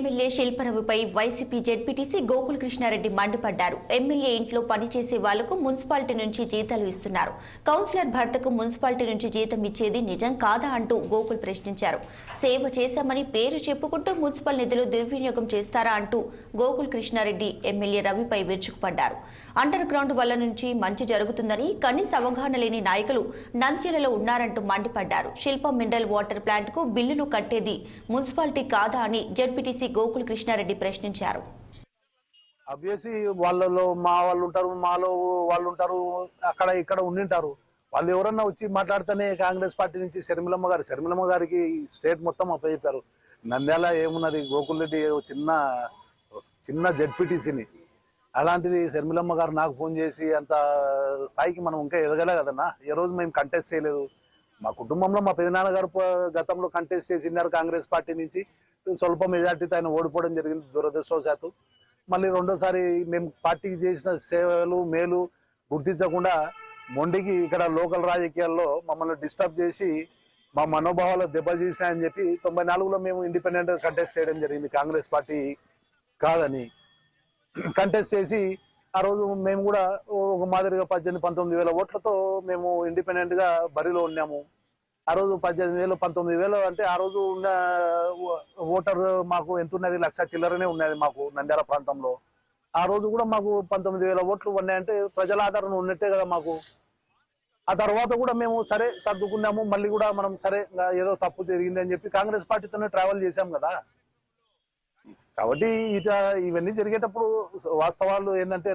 MLA శిల్పరవిపై YCP ZPTC Gokul Krishna Reddy మండిపడ్డారు. MLA ఇంట్లో పనిచేసే వాళ్లకు మున్సిపాలిటీ నుంచి జీతాలు ఇస్తున్నారు. కౌన్సిలర్ భర్తకు మున్సిపాలిటీ నుంచి జీతం ఇచ్చేది నిజం కాదా అంటూ గోకుల్ ప్రశ్నించారు. సేవ చేశామని పేరు చెప్పుకుంటూ మున్సిపల్ నిధులు దుర్వినియోగం చేస్తారా అంటూ గోకుల్ కృష్ణారెడ్డి ఎమ్మెల్యే రవిపై విరుచుకుపడ్డారు. అండర్ గ్రౌండ్ వల్ల నుంచి మంచి జరుగుతుందని కనీస అవగాహన లేని నాయకులు నంద్యాలలో ఉన్నారంటూ మండిపడ్డారు. శిల్పం మినరల్ వాటర్ ప్లాంట్ కు బిల్లులు కట్టేది మున్సిపాలిటీ కాదా అని జెడ్పీటీసీ గోకుల్ కృష్ణారెడ్డి ప్రశ్నించారు. అబ్వియస్లీ వాళ్ళలో మా వాళ్ళు ఉంటారు, మాలో వాళ్ళు ఉంటారు, అక్కడ ఇక్కడ ఉండింటారు. వాళ్ళు ఎవరన్నా వచ్చి మాట్లాడితేనే కాంగ్రెస్ పార్టీ నుంచి శర్మిలమ్మ గారికి స్టేట్ మొత్తం అప్పచెప్పారు. నంద్యాల ఏమున్నది, గోకుల్ రెడ్డి చిన్న జెడ్పీటీసీని. అలాంటిది శర్మిలమ్మ గారు నాకు ఫోన్ చేసి అంత స్థాయికి మనం ఇంకా ఎదగలే కదన్నా. ఏ రోజు మేము కంటెస్ట్ చేయలేదు. మా కుటుంబంలో మా పెదనాన్నగారు గతంలో కంటెస్ట్ చేసినారు కాంగ్రెస్ పార్టీ నుంచి. స్వల్ప మెజార్టీతో ఆయన ఓడిపోవడం జరిగింది దురదృష్టవశాత్తు. మళ్ళీ రెండోసారి మేము పార్టీకి చేసిన సేవలు మేలు గుర్తించకుండా మొండికి ఇక్కడ లోకల్ రాజకీయాల్లో మమ్మల్ని డిస్టర్బ్ చేసి మా మనోభావాలు దెబ్బతీసినాయని చెప్పి 94లో మేము ఇండిపెండెంట్గా కంటెస్ట్ చేయడం జరిగింది. కాంగ్రెస్ పార్టీ కాదని కంటెస్ట్ చేసి ఆ రోజు మేము కూడా ఒక మాదిరిగా 18,000-19,000 ఓట్లతో మేము ఇండిపెండెంట్గా బరిలో ఉన్నాము. ఆ రోజు 18,000-19,000 అంటే ఆ రోజు ఉన్న ఓటర్ మాకు ఎంత ఉన్నది, 1,00,000 చిల్లరనే ఉన్నది మాకు నంద్యాల ప్రాంతంలో. ఆ రోజు కూడా మాకు 19,000 ఓట్లు ఉన్నాయంటే ప్రజల ఆదరణ ఉన్నట్టే కదా మాకు. ఆ తర్వాత కూడా మేము సరే సర్దుకున్నాము. మళ్ళీ కూడా మనం సరే ఏదో తప్పు జరిగింది అని చెప్పి కాంగ్రెస్ పార్టీతోనే ట్రావెల్ చేశాం కదా. కాబట్టి ఇవన్నీ జరిగేటప్పుడు వాస్తవాలు ఏంటంటే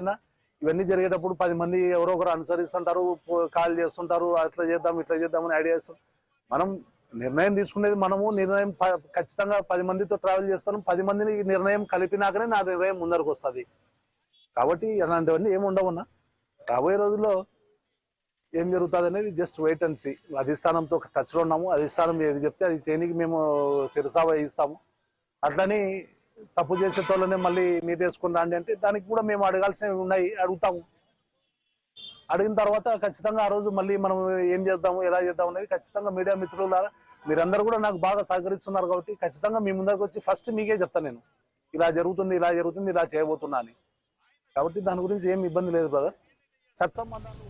ఇవన్నీ జరిగేటప్పుడు 10 మంది ఎవరో ఒకరు అనుసరిస్తుంటారు, కాల్ చేస్తుంటారు, అట్లా చేద్దాం ఇట్లా చేద్దామని ఐడియా చేస్తాం. మనం నిర్ణయం తీసుకునేది నిర్ణయం ఖచ్చితంగా 10 మందితో ట్రావెల్ చేస్తాం. 10 మందిని నిర్ణయం కలిపినాకనే నా నిర్ణయం ముందరకు వస్తుంది. కాబట్టి అలాంటివన్నీ ఏమి ఉండవన్నా. రాబోయే రోజుల్లో ఏం జరుగుతుంది అనేది జస్ట్ వెయిట్ అండ్ సీ. అధిష్టానంతో టచ్లో ఉన్నాము. అధిష్టానం ఏది చెప్తే అది చేయనికి మేము శిరసా వహిస్తాము. అట్లని తప్పు చేసేటోళ్ళనే మళ్ళీ నీదేసుకుని రాండి అంటే దానికి కూడా మేము అడగాల్సినవి ఉన్నాయి, అడుగుతాము. అడిగిన తర్వాత ఖచ్చితంగా ఆ రోజు మళ్ళీ మనం ఏం చేద్దాము ఎలా చేద్దాం అనేది ఖచ్చితంగా మీడియా మిత్రులారా మీరందరూ కూడా నాకు బాగా సహకరిస్తున్నారు. కాబట్టి ఖచ్చితంగా మీ ముందరికి వచ్చి ఫస్ట్ మీకే చెప్తాను నేను, ఇలా జరుగుతుంది ఇలా చేయబోతున్నా అని. కాబట్టి దాని గురించి ఏం ఇబ్బంది లేదు బ్రదర్. సత్సంబంధాలు